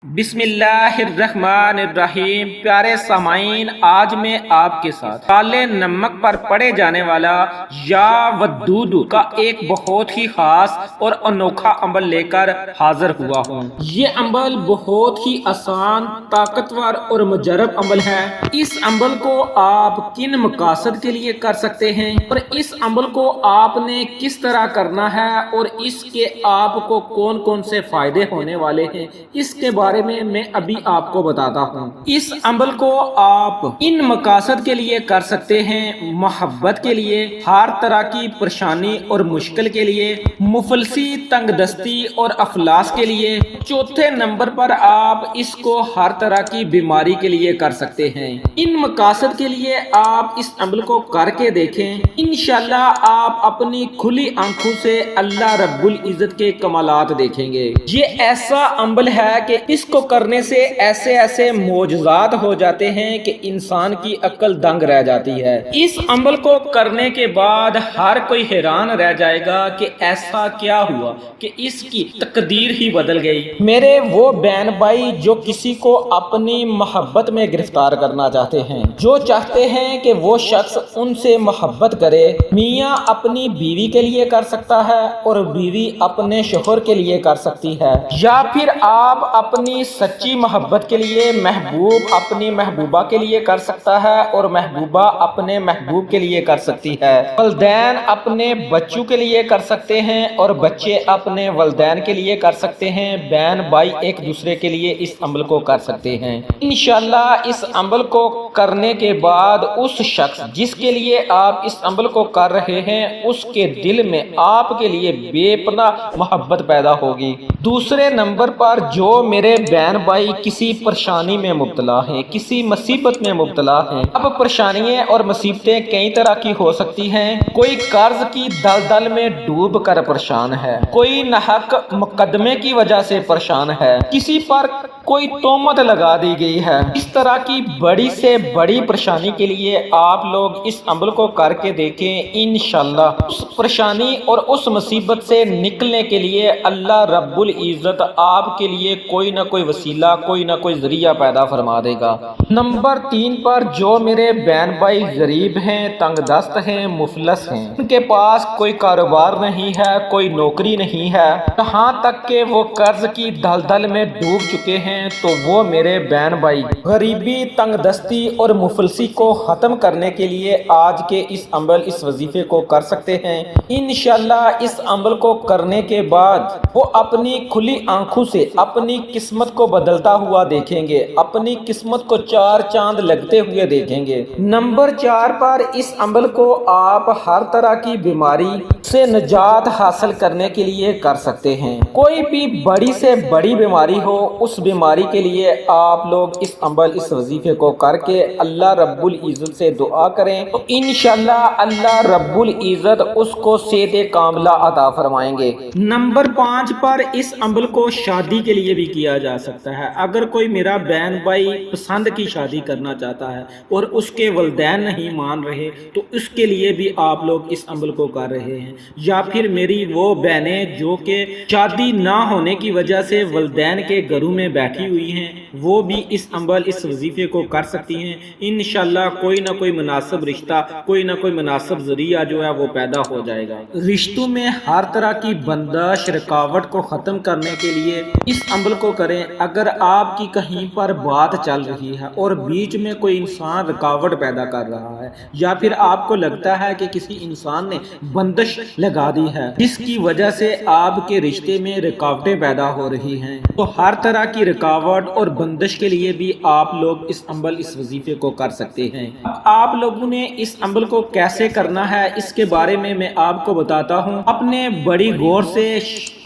بسم اللہ الرحمن الرحیم۔ پیارے سامعین، آج میں آپ کے ساتھ کالے نمک پر پڑے جانے والا یا ودود کا ایک بہت ہی خاص اور انوکھا عمل لے کر حاضر ہوا ہوں۔ یہ عمل بہت ہی آسان، طاقتور اور مجرب عمل ہے۔ اس عمل کو آپ کن مقاصد کے لیے کر سکتے ہیں اور اس عمل کو آپ نے کس طرح کرنا ہے اور اس کے آپ کو کون کون سے فائدے ہونے والے ہیں، اس کے بارے میں ابھی آپ کو بتاتا ہوں۔ اس عمل کو آپ ان مقاصد کے لیے کر سکتے ہیں: محبت کے لیے، ہر طرح کی پریشانی اور مشکل کے لیے، مفلسی، تنگ دستی اور افلاس کے لیے۔ چوتھے نمبر پر آپ اس کو ہر طرح کی بیماری کے لیے کر سکتے ہیں۔ ان مقاصد کے لیے آپ اس عمل کو کر کے دیکھیں، انشاءاللہ آپ اپنی کھلی آنکھوں سے اللہ رب العزت کے کمالات دیکھیں گے۔ یہ ایسا عمل ہے کہ اس کو کرنے سے ایسے معجزات ہو جاتے ہیں کہ انسان کی عقل دنگ رہ جاتی ہے۔ اس عمل کو کرنے کے بعد ہر کوئی حیران رہ جائے گا کہ ایسا کیا ہوا کہ اس کی تقدیر ہی بدل گئی۔ میرے وہ بہن بھائی جو کسی کو اپنی محبت میں گرفتار کرنا چاہتے ہیں، جو چاہتے ہیں کہ وہ شخص ان سے محبت کرے، میاں اپنی بیوی کے لیے کر سکتا ہے اور بیوی اپنے شوہر کے لیے کر سکتی ہے، یا پھر آپ اپنی سچی محبت کے لیے محبوب اپنی محبوبہ کے لیے کر سکتا ہے اور محبوبہ اپنے محبوب کے لیے کر سکتی ہے، والدین اپنے بچوں کے لیے کر سکتے ہیں اور بچے اپنے والدین کے لیے کر سکتے ہیں، بہن بھائی ایک دوسرے کے لیے اس عمل کو کر سکتے ہیں۔ انشاءاللہ اس عمل کو کرنے کے بعد اس شخص جس کے لیے آپ اس عمل کو کر رہے ہیں، اس کے دل میں آپ کے لیے بے پناہ محبت پیدا ہوگی۔ دوسرے نمبر پر جو میرے بہن بھائی کسی پریشانی میں مبتلا ہیں، کسی مصیبت میں مبتلا ہیں، اب پریشانیاں اور مصیبتیں کئی طرح کی ہو سکتی ہیں۔ کوئی قرض کی دلدل میں ڈوب کر پریشان ہے، کوئی ناحق مقدمے کی وجہ سے پریشان ہے، کسی پر کوئی تہمت لگا دی گئی ہے۔ اس طرح کی بڑی سے بڑی پریشانی کے لیے آپ لوگ اس عمل کو کر کے دیکھیں، انشاءاللہ اس پریشانی اور اس مصیبت سے نکلنے کے لیے اللہ رب العزت آپ کے لیے کوئی نہ کوئی وسیلہ، کوئی نہ کوئی ذریعہ پیدا فرما دے گا۔ نمبر 3 پر جو میرے بہن بھائی غریب ہیں، تنگ دست ہیں، مفلس ہیں، ان کے پاس کوئی کاروبار نہیں ہے، کوئی نوکری نہیں ہے، یہاں تک کہ وہ قرض کی دلدل میں ڈوب چکے ہیں، تو وہ میرے بہن بھائی غریبی، تنگ دستی اور مفلسی کو ختم کرنے کے لیے آج کے اس عمل، اس وظیفے کو کر سکتے ہیں۔ انشاءاللہ اس عمل کو کرنے کے بعد وہ اپنی کھلی آنکھوں سے اپنی قسمت کو بدلتا ہوا دیکھیں گے، اپنی قسمت کو چار چاند لگتے ہوئے دیکھیں گے۔ نمبر 4 پر اس عمل کو آپ ہر طرح کی بیماری سے نجات حاصل کرنے کے لیے کر سکتے ہیں۔ کوئی بھی بڑی سے بڑی بیماری ہو، اس بیماری کے لیے آپ لوگ اس عمل، اس وظیفے کو کر کے اللہ رب العزت سے دعا کریں تو انشاءاللہ اللہ رب العزت اس کو صحت کاملہ عطا فرمائیں گے۔ نمبر 5 پر اس عمل کو شادی کے لیے بھی کیا جا سکتا ہے۔ اگر کوئی میرا بہن بھائی پسند کی شادی کرنا چاہتا ہے اور اس کے والدین نہیں مان رہے تو اس کے لیے بھی آپ لوگ اس عمل کو کر رہے ہیں، یا پھر میری وہ بہنیں جو کہ شادی نہ ہونے کی وجہ سے والدین کے گھروں میں بیٹھی ہوئی ہیں، وہ بھی اس عمل، اس وظیفے کو کر سکتی ہیں۔ انشاءاللہ کوئی نہ کوئی مناسب رشتہ، کوئی نہ کوئی مناسب ذریعہ جو ہے وہ پیدا ہو جائے گا۔ رشتوں میں ہر طرح کی بندش، رکاوٹ کو ختم کرنے کے لیے اس عمل کو کریں۔ اگر آپ کی کہیں پر بات چل رہی ہے اور بیچ میں کوئی انسان رکاوٹ پیدا کر رہا ہے، یا پھر آپ کو لگتا ہے کہ کسی انسان نے بندش لگا دی ہے جس کی وجہ سے آپ کے رشتے میں رکاوٹیں پیدا ہو رہی ہیں، تو ہر طرح کی رکاوٹ اور بندش کے لیے بھی آپ لوگ اس عمل، اس وظیفے کو کر سکتے ہیں۔ آپ لوگوں نے اس عمل کو کیسے کرنا ہے اس کے بارے میں آپ کو بتاتا ہوں۔ اپنے بڑی غور سے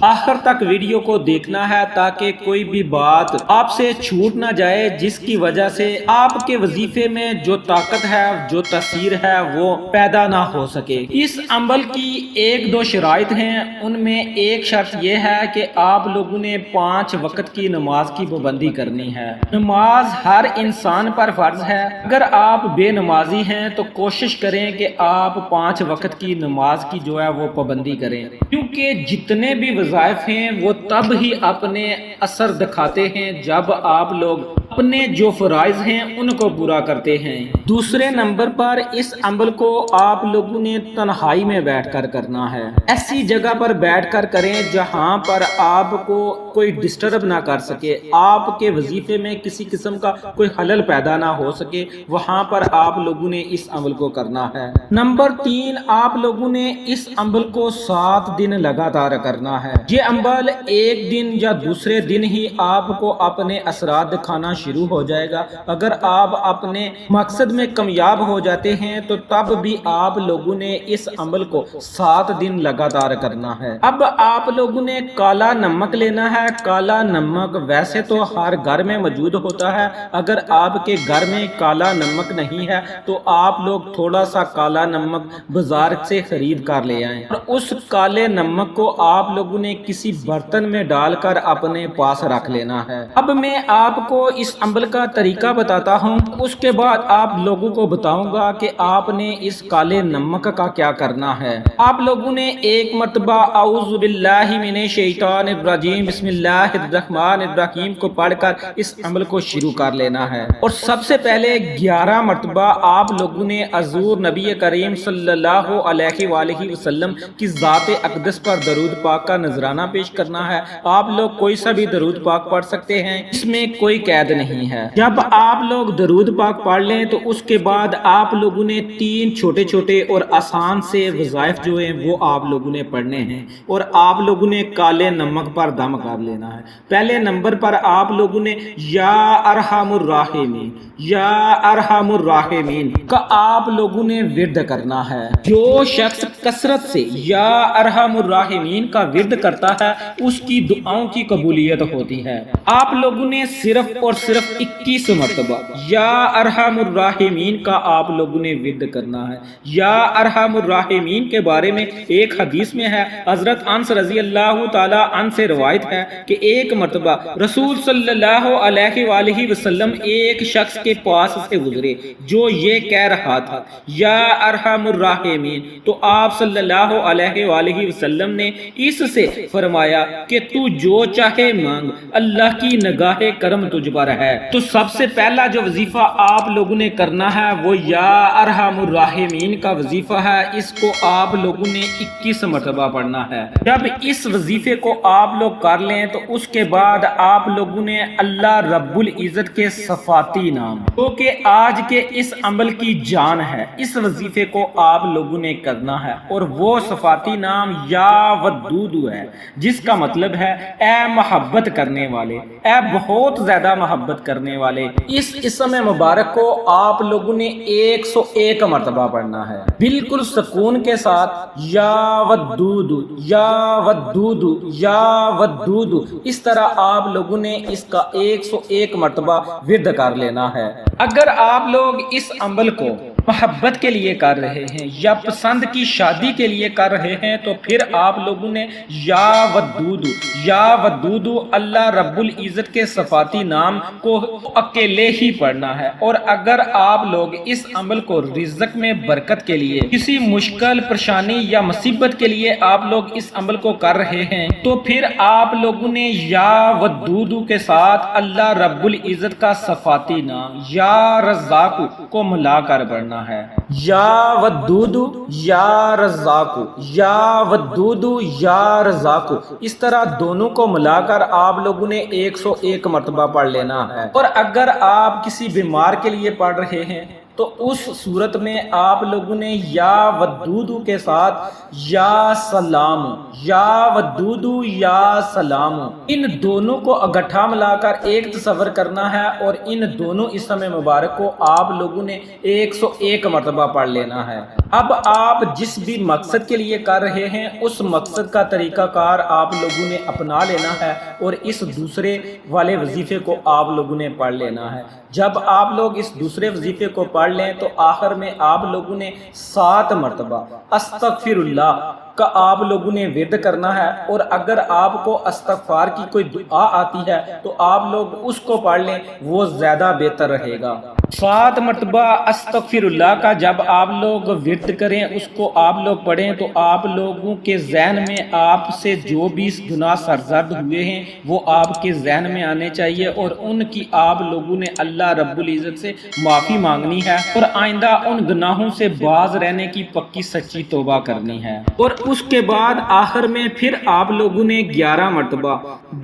آخر تک ویڈیو کو دیکھنا ہے تاکہ کوئی بھی بات آپ سے چھوٹ نہ جائے، جس کی وجہ سے آپ کے وظیفے میں جو طاقت ہے، جو تاثیر ہے وہ پیدا نہ ہو سکے۔ اس عمل کی ایک دو شرائط ہیں، ان میں ایک شرط یہ ہے کہ آپ لوگوں نے 5 وقت کی نماز کی پابندی کرنی ہے۔ نماز ہر انسان پر فرض ہے۔ اگر آپ بے نمازی ہیں تو کوشش کریں کہ آپ 5 وقت کی نماز کی جو ہے وہ پابندی کریں، کیونکہ جتنے بھی وظائف ہیں وہ تب ہی اپنے اثر دکھاتے ہیں جب آپ لوگ اپنے جو فرائض ہیں ان کو پورا کرتے ہیں۔ دوسرے نمبر پر اس عمل کو آپ لوگوں نے تنہائی میں بیٹھ کر کرنا ہے۔ ایسی جگہ پر بیٹھ کر کریں جہاں پر آپ کو کوئی ڈسٹرب نہ کر سکے، آپ کے وظیفے میں کسی قسم کا کوئی خلل پیدا نہ ہو سکے، وہاں پر آپ لوگوں نے اس عمل کو کرنا ہے۔ نمبر 3، آپ لوگوں نے اس عمل کو 7 دن لگاتار کرنا ہے۔ یہ عمل ایک دن یا دوسرے دن ہی آپ کو اپنے اثرات دکھانا شروع ہو جائے گا۔ اگر آپ اپنے مقصد میں کامیاب ہو جاتے ہیں تو تب بھی آپ لوگوں نے اس عمل کو 7 دن لگاتار کرنا ہے۔ اب آپ لوگوں نے کالا نمک لینا ہے۔ کالا نمک ویسے تو ہر گھر میں موجود ہوتا ہے، اگر آپ کے گھر میں کالا نمک نہیں ہے تو آپ لوگ تھوڑا سا کالا نمک بازار سے خرید کر لے آئیں، اور اس کالے نمک کو آپ لوگوں نے کسی برتن میں ڈال کر اپنے پاس رکھ لینا ہے۔ اب میں آپ کو اس عمل کا طریقہ بتاتا ہوں، اس کے بعد آپ لوگوں کو بتاؤں گا کہ آپ نے اس کالے نمک کا کیا کرنا ہے۔ آپ لوگوں نے ایک مرتبہ اعوذ باللہ من الشیطان الرجیم بسم اللہ الرحمن الرحیم کو پڑھ کر اس عمل کو شروع کر لینا ہے، اور سب سے پہلے 11 مرتبہ آپ لوگوں نے حضور نبی کریم صلی اللہ علیہ وآلہ وسلم کی ذات اقدس پر درود پاک کا نذرانہ پیش کرنا ہے۔ آپ لوگ کوئی سا بھی درود پاک پڑھ سکتے ہیں، اس میں کوئی قید نہیں ہے۔ جب آپ لوگ درود پاک پڑھ لیں تو اس کے بعد آپ لوگوں نے 3 چھوٹے چھوٹے اور آسان سے وظائف جو ہیں وہ آپ لوگوں نے پڑھنے ہیں، اور آپ لوگوں نے کالے نمک پر دم کر لینا ہے۔ پہلے نمبر پر آپ لوگوں نے یا ارحم الراحمین، یا ارحم الراحمین کا آپ لوگوں نے ورد کرنا ہے۔ جو شخص کثرت سے یا ارحم الراحمین کا ورد کرتا ہے اس کی دعاؤں کی قبولیت ہوتی ہے۔ آپ لوگوں نے صرف اور صرف 21 مرتبہ یا ارحم الراحمین کا آپ لوگوں نے ورد کرنا ہے۔ یا ارحم الراحمین کے بارے میں ایک حدیث میں ہے، حضرت انس رضی اللہ تعالی عنہ سے روایت ہے کہ ایک مرتبہ رسول صلی اللہ علیہ وآلہ وسلم ایک شخص کے پاس سے گزرے جو یہ کہہ رہا تھا یا ارحم الراحمین، تو آپ صلی اللہ علیہ وآلہ وسلم نے اس سے فرمایا کہ تو جو چاہے مانگ، اللہ کی نگاہ کرم تجھ پر ہے۔ تو سب سے پہلا جو وظیفہ آپ لوگوں نے کرنا ہے وہ یا ارحم الراحمین کا وظیفہ ہے۔ اس کو آپ لوگوں نے 21 مرتبہ پڑھنا ہے۔ جب اس وظیفے کو آپ لوگ کر لیں تو اس کے بعد آپ لوگوں نے اللہ رب العزت کے صفاتی نام جو کہ آج کے اس عمل کی جان ہے، اس وظیفے کو آپ لوگوں نے کرنا ہے، اور وہ صفاتی نام یا ودود ہے، جس کا مطلب ہے اے محبت کرنے والے، اے بہت زیادہ محبت کرنے والے۔ اس اسم مبارک کو آپ لوگوں نے 101 مرتبہ پڑھنا ہے، بالکل سکون کے ساتھ، یا ودود یا ودود یا ودود، اس طرح آپ لوگوں نے اس کا 101 مرتبہ ورد کر لینا ہے۔ اگر آپ لوگ اس عمل کو محبت کے لیے کر رہے ہیں یا پسند کی شادی کے لیے کر رہے ہیں تو پھر آپ لوگوں نے یا ودود اللہ رب العزت کے صفاتی نام کو اکیلے ہی پڑھنا ہے۔ اور اگر آپ لوگ اس عمل کو رزق میں برکت کے لیے، کسی مشکل پریشانی یا مصیبت کے لیے آپ لوگ اس عمل کو کر رہے ہیں تو پھر آپ لوگوں نے یا ودود کے ساتھ اللہ رب العزت کا صفاتی نام یا رزاق کو ملا کر پڑھنا ہے۔ یا ودود یا رزاق، یا ودود یا رزاق، اس طرح دونوں کو ملا کر آپ لوگوں نے 101 مرتبہ پڑھ لینا ہے۔ اور اگر آپ کسی بیمار کے لیے پڑھ رہے ہیں تو اس صورت میں آپ لوگوں نے یا ودود کے ساتھ یا سلام، یا ودود یا سلام، ان دونوں کو اکٹھا ملا کر ایک تصور کرنا ہے، اور ان دونوں اسم مبارک کو آپ لوگوں نے 101 مرتبہ پڑھ لینا ہے۔ اب آپ جس بھی مقصد کے لیے کر رہے ہیں اس مقصد کا طریقہ کار آپ لوگوں نے اپنا لینا ہے، اور اس دوسرے والے وظیفے کو آپ لوگوں نے پڑھ لینا ہے۔ جب آپ لوگ اس دوسرے وظیفے کو پڑھ پڑھ لیں تو آخر میں آپ لوگوں نے 7 مرتبہ استغفر اللہ کا آپ لوگوں نے ورد کرنا ہے، اور اگر آپ کو استغفار کی کوئی دعا آتی ہے تو آپ لوگ اس کو پڑھ لیں، وہ زیادہ بہتر رہے گا۔ 7 مرتبہ استغفر اللہ کا جب آپ لوگ ورد کریں، اس کو آپ لوگ پڑھیں، تو آپ لوگوں کے ذہن میں آپ سے جو بھی گناہ سرزد ہوئے ہیں وہ آپ کے ذہن میں آنے چاہیے، اور ان کی آپ لوگوں نے اللہ رب العزت سے معافی مانگنی ہے، اور آئندہ ان گناہوں سے باز رہنے کی پکی سچی توبہ کرنی ہے۔ اور اس کے بعد آخر میں پھر آپ لوگوں نے 11 مرتبہ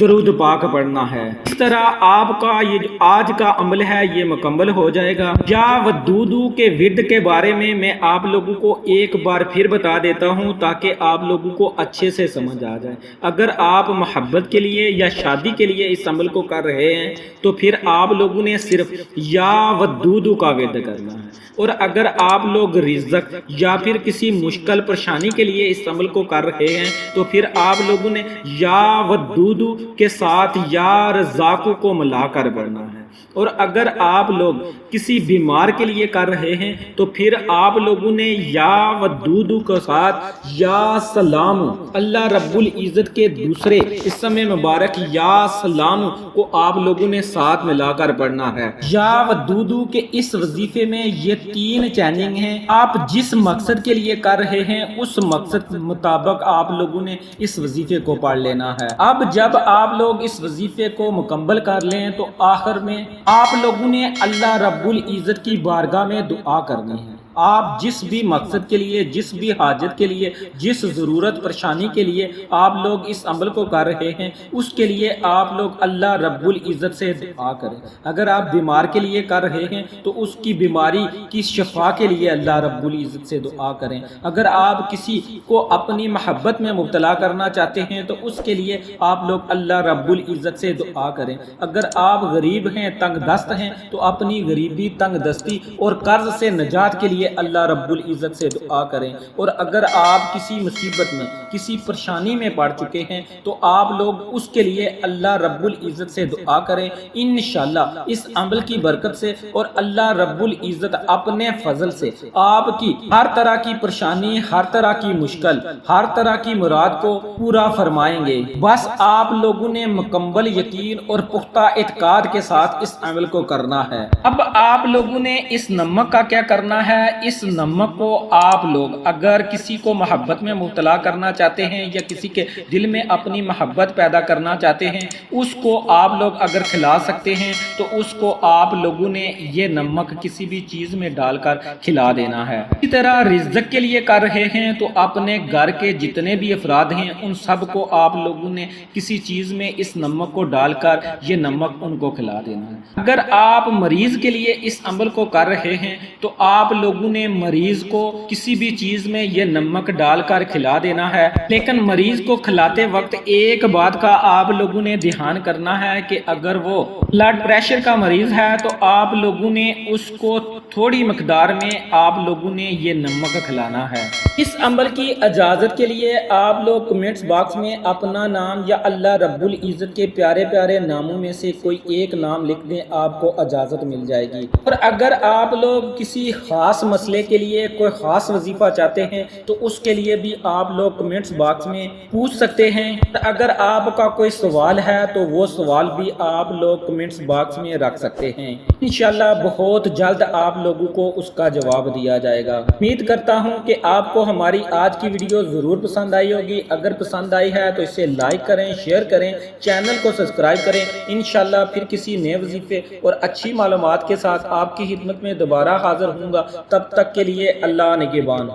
درود پاک پڑھنا ہے۔ اس طرح آپ کا یہ جو آج کا عمل ہے یہ مکمل ہو جائے گا۔ یا ودودو کے ورد کے بارے میں آپ لوگوں کو ایک بار پھر بتا دیتا ہوں تاکہ آپ لوگوں کو اچھے سے سمجھ آ جائے۔ اگر آپ محبت کے لیے یا شادی کے لیے اس عمل کو کر رہے ہیں تو پھر آپ لوگوں نے صرف یا ودودو کا ورد کرنا ہے، اور اگر آپ لوگ رزق یا پھر کسی مشکل پریشانی کے لیے اس عمل کو کر رہے ہیں تو پھر آپ لوگوں نے یا ودودو کے ساتھ یا رزاقو کو ملا کر پڑھنا ہے، اور اگر آپ لوگ کسی بیمار کے لیے کر رہے ہیں تو پھر آپ لوگوں نے یا ودودو کے ساتھ یا سلام اللہ رب العزت کے دوسرے اسم مبارک یا سلام کو آپ لوگوں نے ساتھ ملا کر پڑھنا ہے۔ یا ودودو کے اس وظیفے میں یہ 3 چیننگ ہیں، آپ جس مقصد کے لیے کر رہے ہیں اس مقصد مطابق آپ لوگوں نے اس وظیفے کو پڑھ لینا ہے۔ اب جب آپ لوگ اس وظیفے کو مکمل کر لیں تو آخر میں آپ لوگوں نے اللہ رب العزت کی بارگاہ میں دعا کرنی ہے۔ آپ جس بھی مقصد کے لیے، جس بھی حاجت کے لیے، جس ضرورت پریشانی کے لیے آپ لوگ اس عمل کو کر رہے ہیں اس کے لیے آپ لوگ اللہ رب العزت سے دعا کریں۔ اگر آپ بیمار کے لیے کر رہے ہیں تو اس کی بیماری کی شفا کے لیے اللہ رب العزت سے دعا کریں۔ اگر آپ کسی کو اپنی محبت میں مبتلا کرنا چاہتے ہیں تو اس کے لیے آپ لوگ اللہ رب العزت سے دعا کریں۔ اگر آپ غریب ہیں، تنگ دست ہیں، تو اپنی غریبی، تنگ دستی اور قرض سے نجات کے لیے اللہ رب العزت سے دعا کریں۔ اور اگر آپ کسی مصیبت میں، کسی پریشانی میں پڑ چکے ہیں تو آپ لوگ اس کے لیے اللہ رب العزت سے دعا کریں۔ انشاءاللہ اس عمل کی برکت سے اور اللہ رب العزت اپنے فضل سے آپ کی ہر طرح کی پریشانی، ہر طرح کی مشکل، ہر طرح کی مراد کو پورا فرمائیں گے۔ بس آپ لوگوں نے مکمل یقین اور پختہ اعتقاد کے ساتھ اس عمل کو کرنا ہے۔ اب آپ لوگوں نے اس نمک کا کیا کرنا ہے؟ اس نمک کو آپ لوگ اگر کسی کو محبت میں مبتلا کرنا چاہتے ہیں یا کسی کے دل میں اپنی محبت پیدا کرنا چاہتے ہیں، اس کو آپ لوگ اگر کھلا سکتے ہیں تو اس کو آپ لوگوں نے یہ نمک کسی بھی چیز میں ڈال کر کھلا دینا ہے۔ اسی طرح رزق کے لیے کر رہے ہیں تو اپنے گھر کے جتنے بھی افراد ہیں ان سب کو آپ لوگوں نے کسی چیز میں اس نمک کو ڈال کر یہ نمک ان کو کھلا دینا ہے۔ اگر آپ مریض کے لیے اس عمل کو کر رہے ہیں تو آپ لوگوں نے مریض کو کسی بھی چیز میں یہ نمک ڈال کر کھلا دینا ہے، لیکن مریض کو کھلاتے وقت ایک بات کا آپ لوگوں نے دھیان کرنا ہے کہ اگر وہ بلڈ پریشر کا مریض ہے تو آپ لوگوں نے اس کو تھوڑی مقدار میں آپ لوگوں نے یہ نمک کھلانا ہے۔ اس عمل کی اجازت کے لیے آپ لوگ کمنٹس باکس میں اپنا نام یا اللہ رب العزت کے پیارے پیارے ناموں میں سے کوئی ایک نام لکھ دیں، آپ کو اجازت مل جائے گی۔ اور اگر آپ لوگ کسی خاص مسئلے کے لیے کوئی خاص وظیفہ چاہتے ہیں تو اس کے لیے بھی آپ لوگ کمنٹس باکس میں پوچھ سکتے ہیں۔ اگر آپ کا کوئی سوال ہے تو وہ سوال بھی آپ لوگ کمنٹس باکس میں رکھ سکتے ہیں، انشاءاللہ بہت جلد آپ لوگوں کو اس کا جواب دیا جائے گا۔ امید کرتا ہوں کہ آپ کو ہماری آج کی ویڈیو ضرور پسند آئی ہوگی۔ اگر پسند آئی ہے تو اسے لائک کریں، شیئر کریں، چینل کو سبسکرائب کریں۔ انشاءاللہ پھر کسی نئے وظیفے اور اچھی معلومات کے ساتھ آپ کی خدمت میں دوبارہ حاضر ہوں گا۔ تب تک کے لیے اللہ نگہبان۔